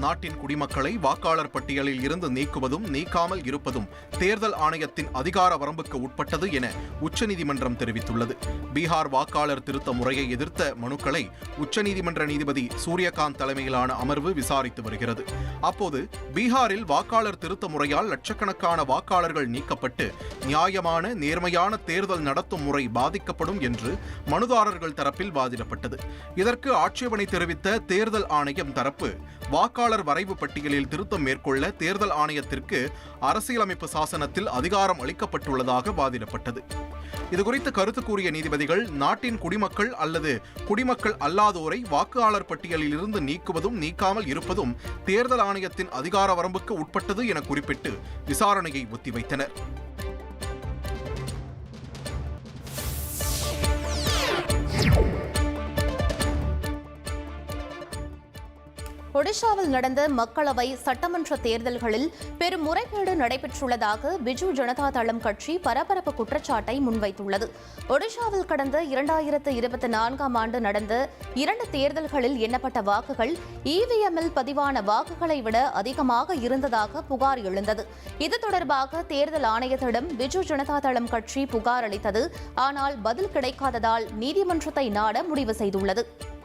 நாட்டின் குடிமக்களை வாக்காளர் பட்டியலில் இருந்து நீக்குவதும் நீக்காமல் இருப்பதும் தேர்தல் ஆணையத்தின் அதிகார வரம்புக்கு உட்பட்டது என உச்சநீதிமன்றம் தெரிவித்துள்ளது. பீகார் வாக்காளர் திருத்த முறையை எதிர்த்த மனுக்களை உச்சநீதிமன்ற நீதிபதி சூரியகாந்த் தலைமையிலான அமர்வு விசாரித்து வருகிறது. அப்போது பீகாரில் வாக்காளர் திருத்த முறையால் லட்சக்கணக்கான வாக்காளர்கள் நீக்கப்பட்டு நியாயமான நேர்மையான தேர்தல் நடத்தும் முறை பாதிக்கப்படும் என்று மனுதாரர்கள் தரப்பில் வாதிடப்பட்டது. இதற்கு ஆட்சேபனை தெரிவித்த தேர்தல் ஆணையம் தரப்பு வாக்காளர் வரைவு பட்டியலில் திருத்தம் மேற்கொள்ள தேர்தல் ஆணையத்திற்கு அரசியலமைப்பு சாசனத்தில் அதிகாரம் அளிக்கப்பட்டுள்ளதாக வாதிடப்பட்டது. இதுகுறித்து கருத்து கூறிய நீதிபதிகள், நாட்டின் குடிமக்கள் அல்லது குடிமக்கள் அல்லாதோரை வாக்காளர் பட்டியலில் இருந்து நீக்குவதும் நீக்காமல் இருப்பதும் தேர்தல் ஆணையத்தின் அதிகார வரம்புக்கு உட்பட்டது என குறிப்பிட்டு விசாரணையை ஒத்திவைத்தனர். ஒடிஷாவில் நடந்த மக்களவை சட்டமன்ற தேர்தல்களில் பெரும் முறைகேடு நடைபெற்றுள்ளதாக பிஜு ஜனதா தளம் கட்சி பரபரப்பு குற்றச்சாட்டை முன்வைத்துள்ளது. ஒடிஷாவில் கடந்த 2024ஆம் ஆண்டு நடந்த 2 தேர்தல்களில் எண்ணப்பட்ட வாக்குகள் இவிஎம்மில் பதிவான வாக்குகளை விட அதிகமாக இருந்ததாக புகார் எழுந்தது. இது தொடர்பாக தேர்தல் ஆணையத்திடம் பிஜு ஜனதா தளம் கட்சி புகார் அளித்தது. ஆனால் பதில் கிடைக்காததால் நீதிமன்றத்தை நாட முடிவு செய்துள்ளது.